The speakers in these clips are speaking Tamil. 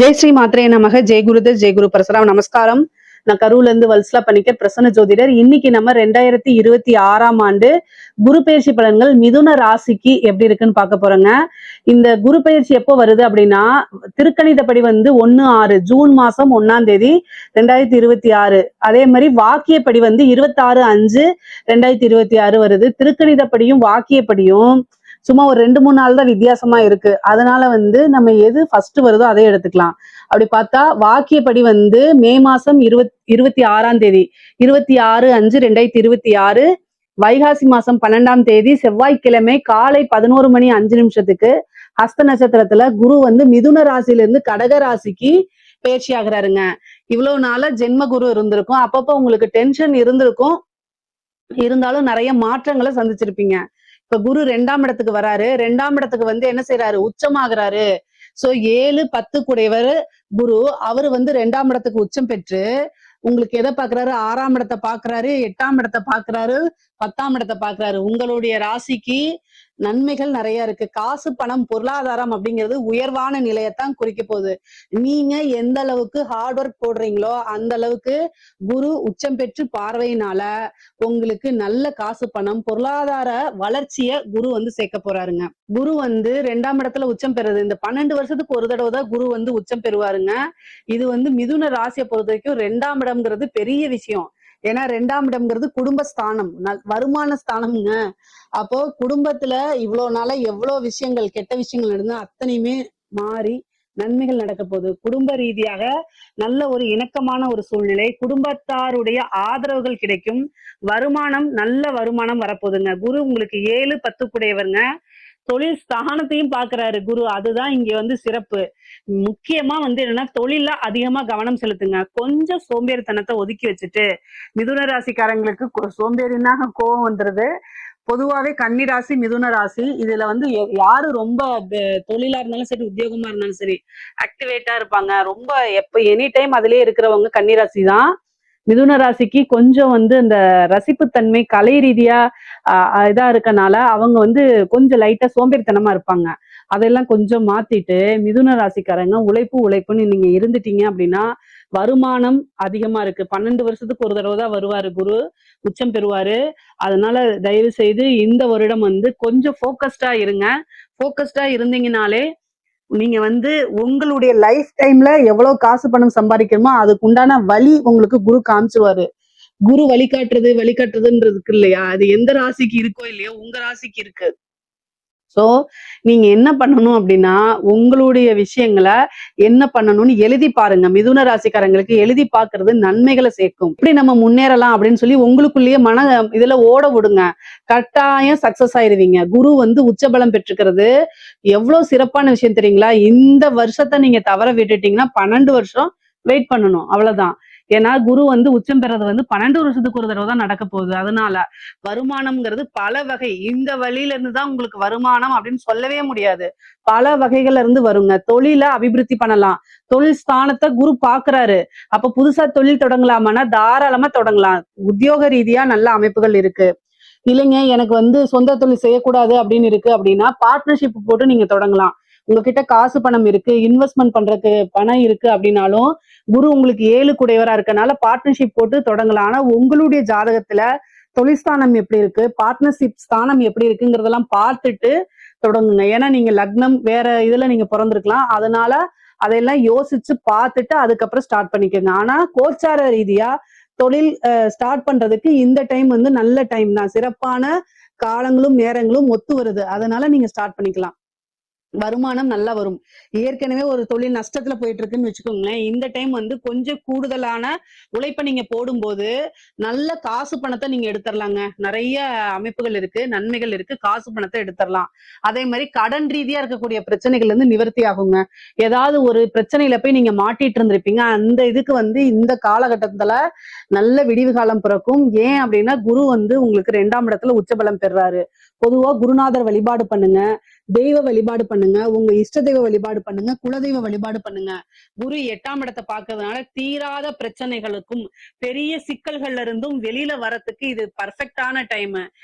ஜெய் ஸ்ரீ மாத்ரே நமக. ஜெய் குருதர், ஜெய் குரு பரசுராம். நமஸ்காரம். நான் கரூர்ல இருந்து வல்சலா பண்ணிக்க பிரசன்ன ஜோதிடர். இன்னைக்கு நம்ம 2026ஆம் ஆண்டு குரு பயிற்சி பலன்கள் மிதுன ராசிக்கு எப்படி இருக்குன்னு பார்க்க போறோங்க. இந்த குரு பயிற்சி எப்போ வருது அப்படின்னா, திருக்கணிதப்படி 1/6 ஜூன் மாசம் 1ஆம் தேதி 2026. அதே மாதிரி வாக்கியப்படி 26/5/2026 வருது. திருக்கணிதப்படியும் வாக்கியப்படியும் சும்மா ஒரு 2-3 நாள் தான் வித்தியாசமா இருக்கு. அதனால நம்ம எது ஃபர்ஸ்ட் வருதோ அதை எடுத்துக்கலாம். அப்படி பார்த்தா வாக்கியப்படி மே மாசம் 26ஆம் தேதி 26/5/2026 வைகாசி மாசம் 12ஆம் தேதி செவ்வாய்க்கிழமை காலை 11:05 ஹஸ்த நட்சத்திரத்துல குரு மிதுன ராசியிலிருந்து கடக ராசிக்கு பயிற்சி ஆகுறாருங்க. இவ்வளவு நாள ஜென்ம குரு இருந்திருக்கும். அப்பப்போ உங்களுக்கு டென்ஷன் இருந்திருக்கும். இருந்தாலும் நிறைய மாற்றங்களை சந்திச்சிருப்பீங்க. இப்ப குரு 2ஆம் இடத்துக்கு வராரு. 2ஆம் இடத்துக்கு என்ன செய்யறாரு? உச்சமாகிறாரு. சோ 7-10 கூடையவர் குரு. அவரு 2ஆம் இடத்துக்கு உச்சம் பெற்று உங்களுக்கு எதை பாக்குறாரு? 6ஆம் இடத்தை பாக்குறாரு, 8ஆம் இடத்தை பாக்குறாரு, 10ஆம் இடத்தை பாக்குறாரு. உங்களுடைய ராசிக்கு நன்மைகள் நிறைய இருக்கு. காசு, பணம், பொருளாதாரம் அப்படிங்கிறது உயர்வான நிலையத்தான் குறிக்க போகுது. நீங்க எந்த அளவுக்கு ஹார்ட் ஒர்க் போடுறீங்களோ அந்த அளவுக்கு குரு உச்சம் பெற்று பார்வையினால உங்களுக்கு நல்ல காசு, பணம், பொருளாதார வளர்ச்சிய குரு சேர்க்க போறாருங்க. குரு 2ஆம் இடத்துல உச்சம் பெறுது. இந்த 12 வருஷத்துக்கு ஒரு தடவை தான் குரு உச்சம் பெறுவாருங்க. இது மிதுன ராசியை பொறுத்த வரைக்கும் 2ஆம் இடம்ங்கிறது பெரிய விஷயம். ஏன்னா 2ஆம் இடம்ங்கிறது குடும்பஸ்தானம், வருமான ஸ்தானம்ங்க. அப்போ குடும்பத்துல இவ்வளவு நாள எவ்வளவு விஷயங்கள், கெட்ட விஷயங்கள் நடந்தா அத்தனையுமே மாறி நன்மைகள் நடக்க போகுது. குடும்ப ரீதியாக நல்ல ஒரு இணக்கமான ஒரு சூழ்நிலை, குடும்பத்தாருடைய ஆதரவுகள் கிடைக்கும், வருமானம், நல்ல வருமானம் வரப்போகுதுங்க. குரு உங்களுக்கு 7-10 கூடையவருங்க. தொழில் ஸ்தானத்தையும் பாக்குறாரு குரு. அதுதான் இங்க சிறப்பு. முக்கியமா என்னன்னா தொழில அதிகமா கவனம் செலுத்துங்க. கொஞ்சம் சோம்பேறித்தனத்தை ஒதுக்கி வச்சுட்டு, மிதுன ராசிக்காரங்களுக்கு சோம்பேறினா கோபம் வந்துருது. பொதுவாவே கன்னி ராசி, மிதுன ராசி இதுல யாரு ரொம்ப தொழிலா இருந்தாலும் சரி, உத்தியோகமா இருந்தாலும் சரி ஆக்டிவேட்டா இருப்பாங்க. ரொம்ப எப்ப எனி டைம் அதுலயே இருக்கிறவங்க கன்னி ராசி தான். மிதுன ராசிக்கு கொஞ்சம் இந்த ரசிப்புத்தன்மை, கலை ரீதியா இதா இருக்கனால அவங்க கொஞ்சம் லைட்டா சோம்பேறித்தனமா இருப்பாங்க. அதெல்லாம் கொஞ்சம் மாத்திட்டு மிதுன ராசிக்காரங்க உழைப்புன்னு நீங்க இருந்துட்டீங்க அப்படின்னா வருமானம் அதிகமா இருக்கு. 12 வருஷத்துக்கு ஒரு தடவை தான் வருவாரு குரு, உச்சம் பெறுவாரு. அதனால தயவு செய்து இந்த வருடம் கொஞ்சம் போக்கஸ்டா இருங்க. போக்கஸ்டா இருந்தீங்கனாலே நீங்க உங்களுடைய லைஃப் டைம்ல எவ்வளவு காசு பணம் சம்பாதிக்கணுமோ அதுக்கு உண்டான வழி உங்களுக்கு குரு காமிச்சுவாரு. குரு வழிகாட்டுறதுன்றது இருக்கு இல்லையா, அது எந்த ராசிக்கு இருக்கோ இல்லையோ உங்க ராசிக்கு இருக்கு. சோ நீங்க என்ன பண்ணணும் அப்படின்னா, உங்களுடைய விஷயங்களை என்ன பண்ணணும்னு எழுதி பாருங்க. மிதுன ராசிக்காரங்களுக்கு எழுதி பாக்குறது நன்மைகளை சேர்க்கும். இப்படி நம்ம முன்னேறலாம் அப்படின்னு சொல்லி உங்களுக்குள்ளேயே இதுல ஓட விடுங்க. கட்டாயம் சக்சஸ் ஆயிருவீங்க. குரு உச்சபலம் பெற்றுக்கிறது எவ்வளவு சிறப்பான விஷயம் தெரியுங்களா? இந்த வருஷத்தை நீங்க தவற விட்டுட்டீங்கன்னா 12 வருஷம் வெயிட் பண்ணணும், அவ்வளவுதான். ஏன்னா குரு உச்சம் பெறது 12 வருஷத்துக்கு ஒரு தடவை தான் நடக்க போகுது. அதனால வருமானம்ங்கிறது பல வகை. இந்த வழியில இருந்துதான் உங்களுக்கு வருமானம் அப்படின்னு சொல்லவே முடியாது. பல வகைகள்ல இருந்து வருங்க. தொழில அபிவிருத்தி பண்ணலாம். தொழில் ஸ்தானத்தை குரு பாக்குறாரு. அப்ப புதுசா தொழில் தொடங்கலாமான்னா தாராளமா தொடங்கலாம். உத்தியோக ரீதியா நல்ல அமைப்புகள் இருக்கு. இல்லைங்க எனக்கு சொந்த தொழில் செய்யக்கூடாது அப்படின்னு இருக்கு அப்படின்னா பார்ட்னர்ஷிப் போட்டு நீங்க தொடங்கலாம். உங்ககிட்ட காசு பணம் இருக்கு, இன்வெஸ்ட்மெண்ட் பண்றதுக்கு பணம் இருக்கு அப்படின்னாலும் குரு உங்களுக்கு 7 கூடையவரா இருக்கனால பார்ட்னர்ஷிப் போட்டு தொடங்கலாம். ஆனா உங்களுடைய ஜாதகத்துல தொழில்ஸ்தானம் எப்படி இருக்கு, பார்ட்னர்ஷிப் ஸ்தானம் எப்படி இருக்குங்கிறதெல்லாம் பார்த்துட்டு தொடங்குங்க. ஏன்னா நீங்க லக்னம் வேற இதுல நீங்க பிறந்திருக்கலாம். அதனால அதையெல்லாம் யோசிச்சு பார்த்துட்டு அதுக்கப்புறம் ஸ்டார்ட் பண்ணிக்கோங்க. ஆனா கோச்சார ரீதியா தொழில் ஸ்டார்ட் பண்றதுக்கு இந்த டைம் நல்ல டைம் தான். சிறப்பான காலங்களும் நேரங்களும் ஒத்து வருது. அதனால நீங்க ஸ்டார்ட் பண்ணிக்கலாம். வருமானம் நல்லா வரும். ஏற்கனவே ஒரு தொழில் நஷ்டத்துல போயிட்டு இருக்குன்னு வச்சுக்கோங்களேன். இந்த டைம் கொஞ்சம் கூடுதலான உழைப்பை நீங்க போடும்போது நல்ல காசு பணத்தை நீங்க எடுத்துடலாங்க. நிறைய அமைப்புகள் இருக்கு, நன்மைகள் இருக்கு. காசு பணத்தை எடுத்துடலாம். அதே மாதிரி கடன் ரீதியா இருக்கக்கூடிய பிரச்சனைகள் நிவர்த்தி ஆகுங்க. ஏதாவது ஒரு பிரச்சனையில போய் நீங்க மாட்டிட்டு இருந்திருப்பீங்க. அந்த இதுக்கு இந்த காலகட்டத்துல நல்ல விடிவு காலம் பிறக்கும். ஏன் அப்படின்னா குரு உங்களுக்கு 2ஆம் இடத்துல உச்சபலம் பெறாரு. பொதுவா குருநாதர் வழிபாடு பண்ணுங்க, தெய்வ வழிபாடு பண்ணுங்க. பண்ணுங்க, உங்க இஷ்ட தெய்வ வழிபாடு பண்ணுங்க, குலதெய்வ வழிபாடு பண்ணுங்க. குரு 8ஆம் இடத்தை பார்க்கறதுனால தீராத பிரச்சனைகளுக்கும் பெரிய சிக்கல்கள்ல இருந்தும் வெளியில வரத்துக்கு இது பர்ஃபெக்டான டைம்.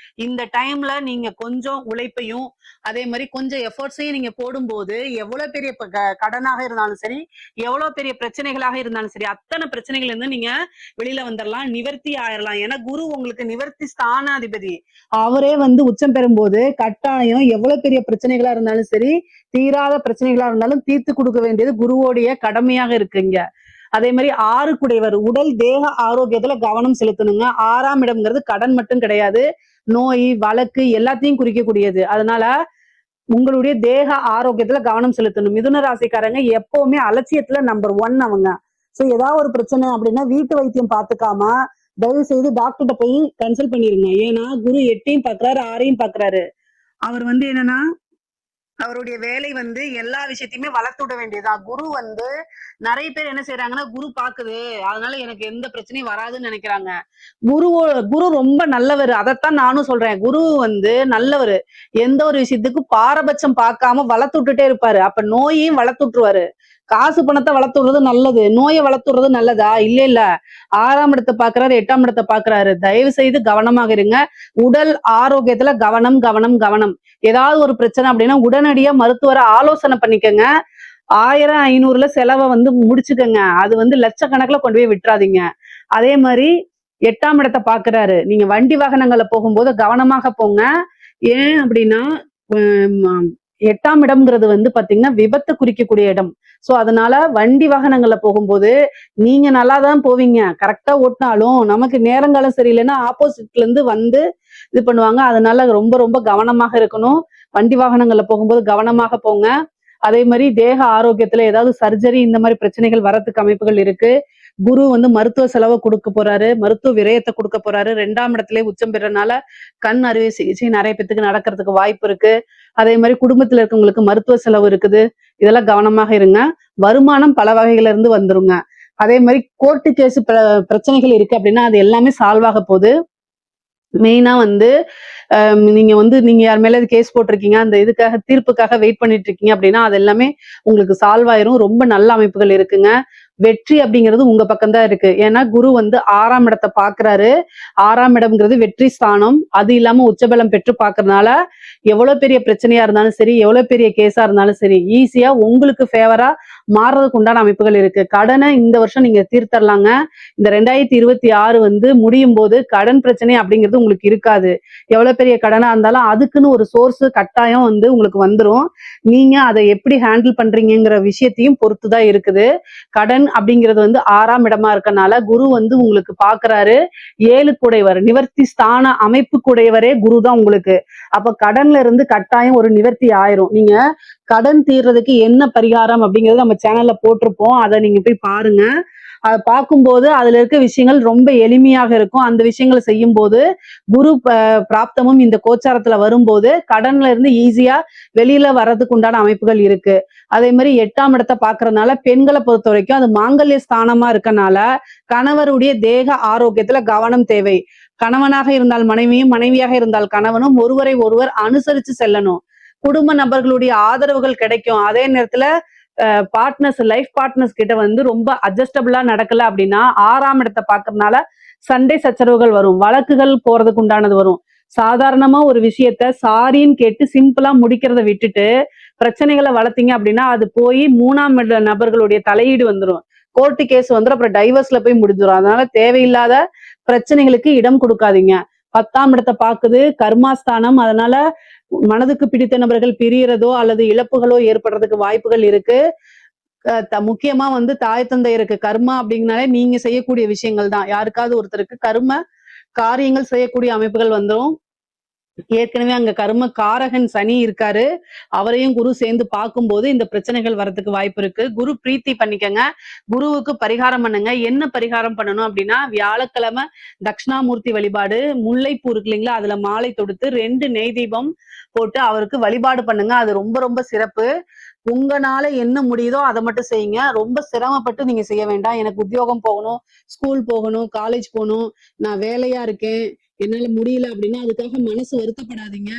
இந்த டைம்ல நீங்க கொஞ்சம் உழைப்பையும் அதே மாதிரி கொஞ்சம் எஃபர்ட்ஸையும் நீங்க போடும்போது எவ்வளவு பெரிய கடனாக இருந்தாலும் சரி, எவ்வளவு பெரிய பிரச்சனைகளாக இருந்தாலும் சரி, அத்தனை பிரச்சனைகள் இருந்து நீங்க வெளியில வந்துடலாம், நிவர்த்தி ஆயிரலாம். ஏன்னா குரு உங்களுக்கு நிவர்த்தி ஸ்தானாதிபதி. அவரே வந்து உச்சம் பெறும்போது கட்டாயம் எவ்வளவு பெரிய பிரச்சனைகளா இருந்தாலும் சரி, தீராத பிரச்சனைகளா இருந்தாலும் தீர்த்து கொடுக்க வேண்டியது குருவோடைய கடமையாக இருக்குங்க. அதே மாதிரி 6 குடையவர் உடல் தேக ஆரோக்கியத்துல கவனம் செலுத்தணுங்க. 6ஆம் இடம்ங்கிறது கடன் மட்டும் கிடையாது, நோய் வழக்கு எல்லாத்தையும் குறிக்கக்கூடியது. அதனால உங்களுடைய தேக ஆரோக்கியத்துல கவனம் செலுத்தணும். மிதுன ராசிக்காரங்க எப்பவுமே அலட்சியத்துல நம்பர் 1 அவங்க. சோ ஏதாவது ஒரு பிரச்சனை அப்படின்னா வீட்டு வைத்தியம் பார்த்துக்காம தயவு செய்து டாக்டர்கிட்ட போய் கன்சல்ட் பண்ணிருங்க. ஏன்னா குரு 8ஐயும் பாக்குறாரு, 6ஐயும் பாக்குறாரு. அவர் வந்து என்னன்னா அவருடைய வேலை வந்து எல்லா விஷயத்தையுமே வளர்த்து விட வேண்டியதா. குரு வந்து நிறைய பேர் என்ன செய்யறாங்கன்னா, குரு பாக்குது அதனால எனக்கு எந்த பிரச்சனையும் வராதுன்னு நினைக்கிறாங்க. குரு ரொம்ப நல்லவர். அதைத்தான் நானும் சொல்றேன். குரு வந்து நல்லவர். எந்த ஒரு விஷயத்துக்கும் பாரபட்சம் பார்க்காம வளர்த்து விட்டுட்டே இருப்பாரு. அப்ப நோயையும் வளர்த்து விட்டுருவாரு. காசு பணத்தை வளர்த்து விடுறது நல்லது, நோயை வளர்த்து விடுறது நல்லதா? இல்ல இல்ல. 6ஆம் இடத்தை பாக்குறாரு, 8ஆம் இடத்தை பாக்குறாரு. தயவு செய்து கவனமாக இருங்க. உடல் ஆரோக்கியத்துல கவனம் கவனம் கவனம். ஏதாவது ஒரு பிரச்சனை அப்படின்னா உடனடியா மருத்துவரை ஆலோசனை பண்ணிக்கங்க. 1000 500ல செலவை வந்து முடிச்சுக்கங்க. அது வந்து லட்சக்கணக்கில் கொண்டு போய் விட்டுறாதீங்க. அதே மாதிரி 8ஆம் இடத்தை பாக்குறாரு. நீங்க வண்டி வாகனங்களை போகும்போது கவனமாக போங்க. ஏன் அப்படின்னா 8ஆம் இடம்ங்கிறது வந்து பாத்தீங்கன்னா விபத்தை குறிக்கக்கூடிய இடம். சோ அதனால வண்டி வாகனங்கள்ல போகும்போது நீங்க நல்லாதான் போவீங்க, கரெக்டா ஓட்டினாலும் நமக்கு நேரங்காலம் சரியில்லைன்னா ஆப்போசிட்ல இருந்து வந்து இது பண்ணுவாங்க. அதனால ரொம்ப ரொம்ப கவனமாக இருக்கணும். வண்டி வாகனங்கள்ல போகும்போது கவனமாக போங்க. அதே மாதிரி தேக ஆரோக்கியத்துல ஏதாவது சர்ஜரி இந்த மாதிரி பிரச்சனைகள் வரத்துக்கு அமைப்புகள் இருக்கு. குரு வந்து மருத்துவ செலவை கொடுக்க போறாரு, மருத்துவ விரயத்தை கொடுக்க போறாரு. 2ஆம் இடத்திலே உச்சம் பெறனால கண் அறுவை சிகிச்சை நிறைய பேத்துக்கு நடக்கிறதுக்கு வாய்ப்பு இருக்கு. அதே மாதிரி குடும்பத்துல இருக்கவங்களுக்கு மருத்துவ செலவு இருக்குது. இதெல்லாம் கவனமாக இருங்க. வருமானம் பல வகையில இருந்து வந்துருங்க. அதே மாதிரி கோர்ட்டு கேஸ் பிரச்சனைகள் இருக்கு அப்படின்னா அது எல்லாமே சால்வ் ஆக போகுது. மெயினா வந்து நீங்க யார் மேல கேஸ் போட்டிருக்கீங்க, அந்த இதுக்காக தீர்ப்புக்காக வெயிட் பண்ணிட்டு இருக்கீங்க அப்படின்னா அது எல்லாமே உங்களுக்கு சால்வ் ஆயிரும். ரொம்ப நல்ல அமைப்புகள் இருக்குங்க. வெற்றி அப்படிங்கிறது உங்க பக்கம் தான் இருக்கு. ஏன்னா குரு வந்து 6ஆம் இடத்தை பாக்குறாரு. 6ஆம் இடம்ங்கிறது வெற்றி ஸ்தானம். அது இல்லாம உச்சபலம் பெற்று பாக்குறதுனால எவ்வளவு பெரிய பிரச்சனையா இருந்தாலும் சரி, எவ்வளவு பெரிய கேஸா இருந்தாலும் சரி, ஈஸியா உங்களுக்கு ஃபேவரா மாறுறதுக்கு உண்டான அமைப்புகள் இருக்கு. கடனை இந்த வருஷம் நீங்க தீர்த்தரலாங்க. இந்த 2026 வந்து முடியும் போது கடன் பிரச்சனை அப்படிங்கிறது உங்களுக்கு இருக்காது. எவ்வளவு பெரிய கடனா இருந்தாலும் அதுக்குன்னு ஒரு சோர்ஸ் கட்டாயம் வந்து உங்களுக்கு வந்துரும். நீங்க அதை எப்படி ஹேண்டில் பண்றீங்கிற விஷயத்தையும் பொறுத்துதான் இருக்குது. கடன் அப்படிங்கிறது வந்து 6ஆம் இடமா இருக்கனால குரு வந்து உங்களுக்கு பாக்குறாரு. 7 குடையவர் நிவர்த்தி ஸ்தான அமைப்பு குடையவரே குரு தான் உங்களுக்கு. அப்ப கடன்ல இருந்து கட்டாயம் ஒரு நிவர்த்தி ஆயிரும். நீங்க கடன் தீர்றதுக்கு என்ன பரிகாரம் அப்படிங்கறது நம்ம சேனல்ல போட்டிருப்போம். அதை நீங்க போய் பாருங்க. அதை பார்க்கும்போது அதுல இருக்க விஷயங்கள் ரொம்ப எளிமையாக இருக்கும். அந்த விஷயங்களை செய்யும் போது குரு பிராப்தமும் இந்த கோச்சாரத்துல வரும்போது கடன்ல இருந்து ஈஸியா வெளியில வர்றதுக்கு உண்டான அமைப்புகள் இருக்கு. அதே மாதிரி 8ஆம் இடத்தை பாக்குறதுனால பெண்களை பொறுத்த வரைக்கும் அது மாங்கல்ய ஸ்தானமா இருக்கனால கணவருடைய தேக ஆரோக்கியத்துல கவனம் தேவை. கணவனாக இருந்தால் மனைவியும், மனைவியாக இருந்தால் கணவனும் ஒருவரை ஒருவர் அனுசரிச்சு செல்லணும். குடும்ப நபர்களுடைய ஆதரவுகள் கிடைக்கும். அதே நேரத்துல லைஃப் பார்ட்னர்ஸ் கிட்ட வந்து ரொம்ப அட்ஜஸ்டபிளா நடக்கல அப்படின்னா 6ஆம் இடத்தை பாக்குறதுனால சண்டை சச்சரவுகள் வரும், வழக்குகள் போறதுக்கு உண்டானது வரும். சாதாரணமா ஒரு விஷயத்த சாரின்னு கேட்டு சிம்பிளா முடிக்கிறத விட்டுட்டு பிரச்சனைகளை வளர்த்தீங்க அப்படின்னா அது போய் 3ஆம் நபர்களுடைய தலையீடு வந்துடும். கோர்ட்டு கேஸ் வந்துடும், அப்புறம் டைவர்ஸ்ல போய் முடிஞ்சிடும். அதனால தேவையில்லாத பிரச்சனைகளுக்கு இடம் கொடுக்காதீங்க. 10ஆம் இடத்தை பாக்குது, கர்மாஸ்தானம். அதனால மனதுக்கு பிடித்த நபர்கள் பிரியறதோ அல்லது இழப்புகளோ ஏற்படுறதுக்கு வாய்ப்புகள் இருக்கு. முக்கியமா வந்து தாய் தந்தையருக்கு கர்மா அப்படிங்கனாலே நீங்க செய்யக்கூடிய விஷயங்கள் தான். யாருக்காவது ஒருத்தருக்கு கர்ம காரியங்கள் செய்யக்கூடிய அமைப்புகள் வந்துடும். ஏற்கனவே அங்க கர்ம காரகன் சனி இருக்காரு. அவரையும் குரு சேர்ந்து பார்க்கும்போது இந்த பிரச்சனைகள் வரதுக்கு வாய்ப்பு இருக்கு. குரு பிரீத்தி பண்ணிக்கங்க. குருவுக்கு பரிகாரம் பண்ணுங்க. என்ன பரிகாரம் பண்ணணும் அப்படின்னா, வியாழக்கிழமை தட்சிணாமூர்த்தி வழிபாடு, முல்லைப்பூ இருக்கு இல்லைங்களா, அதுல மாலை தொடுத்து 2 நெய் தீபம் போட்டு அவருக்கு வழிபாடு பண்ணுங்க. அது ரொம்ப ரொம்ப சிறப்பு. உங்களால என்ன முடியுதோ அதை மட்டும் செய்யுங்க. ரொம்ப சிரமப்பட்டு நீங்க செய்ய வேண்டாம். எனக்கு உத்தியோகம் போகணும், ஸ்கூல் போகணும், காலேஜ் போகணும், நான் வேலையா இருக்கேன், என்னால முடியல அப்படின்னா அதுக்காக மனசு வருத்தப்படாதீங்க.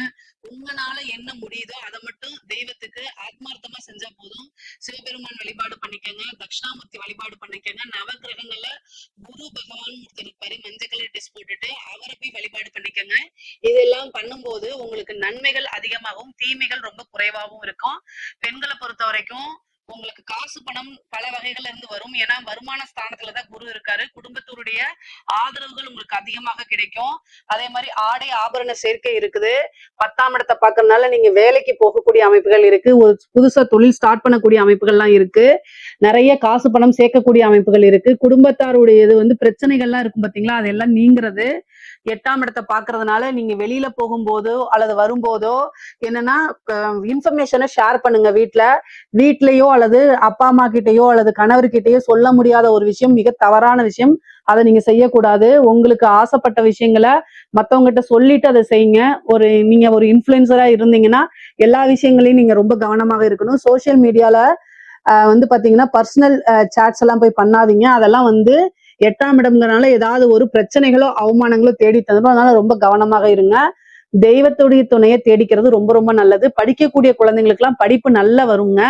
உங்களால என்ன முடியுதோ அதை மட்டும் தெய்வத்துக்கு ஆத்மார்த்தமா செஞ்சா போதும். சிவபெருமான் வழிபாடு பண்ணிக்கங்க, தட்சிணாமூர்த்தி வழிபாடு பண்ணிக்கங்க, நவகிரகங்கள்ல குரு பகவான் ஒருத்தர் இருப்பாரு, மஞ்சள் கலர் ட்ரெஸ் போட்டுட்டு அவரை போய் வழிபாடு பண்ணிக்கங்க. இதெல்லாம் பண்ணும்போது உங்களுக்கு நன்மைகள் அதிகமாகவும் தீமைகள் ரொம்ப குறைவாகவும் இருக்கும். பெண்களை பொறுத்த வரைக்கும் உங்களுக்கு காசு பணம் பல வகைகள்ல இருந்து வரும். ஏன்னா வருமான ஸ்தானத்துலதான் குரு இருக்காரு. குடும்பத்தோருடைய ஆதரவுகள் உங்களுக்கு அதிகமாக கிடைக்கும். அதே மாதிரி ஆடை ஆபரண சேர்க்கை இருக்குது. 10ஆம் இடத்தை பார்க்கறதுனால நீங்க வேலைக்கு போகக்கூடிய அமைப்புகள் இருக்கு. ஒரு புதுசா தொழில் ஸ்டார்ட் பண்ணக்கூடிய அமைப்புகள்லாம் இருக்கு. நிறைய காசு பணம் சேர்க்கக்கூடிய அமைப்புகள் இருக்கு. குடும்பத்தாருடைய இது வந்து பிரச்சனைகள்லாம் இருக்கும் பாத்தீங்களா, அதெல்லாம் நீங்கிறது. 8ஆம் இடத்தை பாக்குறதுனால நீங்க வெளியில போகும்போதோ அல்லது வரும்போதோ என்னன்னா இன்ஃபர்மேஷனை ஷேர் பண்ணுங்க. வீட்லயோ அல்லது அப்பா அம்மா கிட்டயோ அல்லது கணவர்கிட்டயோ சொல்ல முடியாத ஒரு விஷயம் மிக தவறான விஷயம். அதை நீங்க செய்யக்கூடாது. உங்களுக்கு ஆசைப்பட்ட விஷயங்களை மத்தவங்ககிட்ட சொல்லிட்டு அதை செய்யுங்க. நீங்க ஒரு இன்ஃபுளுசரா இருந்தீங்கன்னா எல்லா விஷயங்களையும் நீங்க ரொம்ப கவனமாக இருக்கணும். சோசியல் மீடியால வந்து பாத்தீங்கன்னா பர்சனல் சாட்ஸ் எல்லாம் போய் பண்ணாதீங்க. அதெல்லாம் வந்து 8ஆம் இடம்ங்கிறனால ஏதாவது ஒரு பிரச்சனைகளோ அவமானங்களோ தேடி தந்துடும். அதனால ரொம்ப கவனமாக இருங்க. தெய்வத்துடைய துணையை தேடிக்கிறது ரொம்ப ரொம்ப நல்லது. படிக்கக்கூடிய குழந்தைங்களுக்கு எல்லாம் படிப்பு நல்லா வருங்க.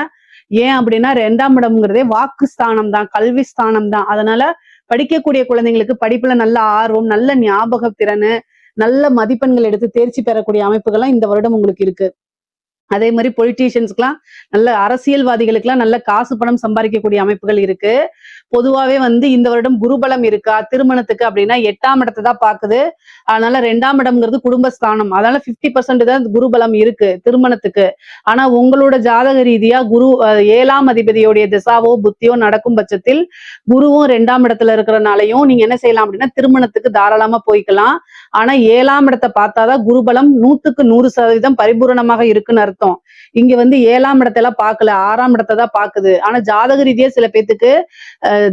ஏன் அப்படின்னா 2ஆம் இடம்ங்கிறதே வாக்கு ஸ்தானம் தான், கல்வி ஸ்தானம் தான். அதனால படிக்கக்கூடிய குழந்தைங்களுக்கு படிப்புல நல்ல ஆர்வம், நல்ல ஞாபக திறனு, நல்ல மதிப்பெண்கள் எடுத்து தேர்ச்சி பெறக்கூடிய அமைப்புகள்லாம் இந்த வருடம் உங்களுக்கு இருக்கு. அதே மாதிரி பொலிட்டீஷியன்ஸ்க்குலாம் நல்ல அரசியல்வாதிகளுக்கெல்லாம் நல்ல காசு பணம் சம்பாதிக்கக்கூடிய அமைப்புகள் இருக்கு. பொதுவாவே வந்து இந்த வருடம் குருபலம் இருக்கா திருமணத்துக்கு அப்படின்னா 8ஆம் இடத்தை தான் பாக்குது. அதனால 2ஆம் இடம்ங்கிறது குடும்பஸ்தானம். அதனால 50% தான் குருபலம் இருக்கு திருமணத்துக்கு. ஆனா உங்களோட ஜாதக ரீதியா குரு 7ஆம் அதிபதியோடைய திசாவோ புத்தியோ நடக்கும் பட்சத்தில் குருவும் 2ஆம் இடத்துல இருக்கிறனாலையும் நீங்க என்ன செய்யலாம் அப்படின்னா திருமணத்துக்கு தாராளமா போய்க்கலாம். ஆனா 7ஆம் இடத்தை பார்த்தாதான் குருபலம் 100க்கு 100% பரிபூரணமாக இருக்குன்னு அர்த்தம். இங்க வந்து 7ஆம் இடத்தெல்லாம் பார்க்கல, 6ஆம் இடத்தை தான் பாக்குது. ஆனா ஜாதக ரீதியா சில பேத்துக்கு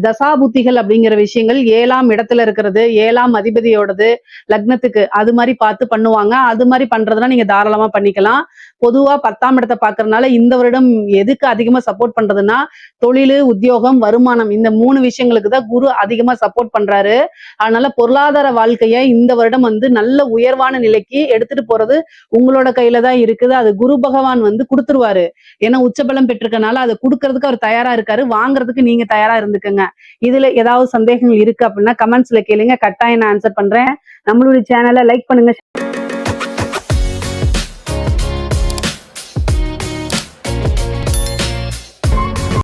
தசாபுத்திகள் அப்படிங்கிற விஷயங்கள் 7ஆம் இடத்துல இருக்கிறது, 7ஆம் அதிபதியோடது லக்னத்துக்கு அது மாதிரி பார்த்து பண்ணுவாங்க. அது மாதிரி பண்றதுனா நீங்க தாராளமா பண்ணிக்கலாம். பொதுவா 10ஆம் இடத்தை பாக்குறதுனால இந்த வருடம் எதுக்கு அதிகமா சப்போர்ட் பண்றதுன்னா தொழில், உத்தியோகம், வருமானம் இந்த 3 விஷயங்களுக்கு தான் குரு அதிகமா சப்போர்ட் பண்றாரு. அதனால பொருளாதார வாழ்க்கைய இந்த வருடம் வந்து நல்ல உயர்வான நிலைக்கு எடுத்துட்டு போறது உங்களோட கையில தான் இருக்குது. அது குரு பகவான் வந்து கொடுத்துருவாரு. ஏன்னா உச்சபலம் பெற்றிருக்கனால அதை கொடுக்கறதுக்கு அவர் தயாரா இருக்காரு. வாங்குறதுக்கு நீங்க தயாரா இருந்துக்கங்க. இதுல ஏதாவது சந்தேகங்கள் இருக்கு அப்படின்னா கமெண்ட்ஸ்ல கேளுங்க, கட்டாயம் நான் ஆன்சர் பண்றேன். நம்மளுடைய சேனலை லைக் பண்ணுங்க.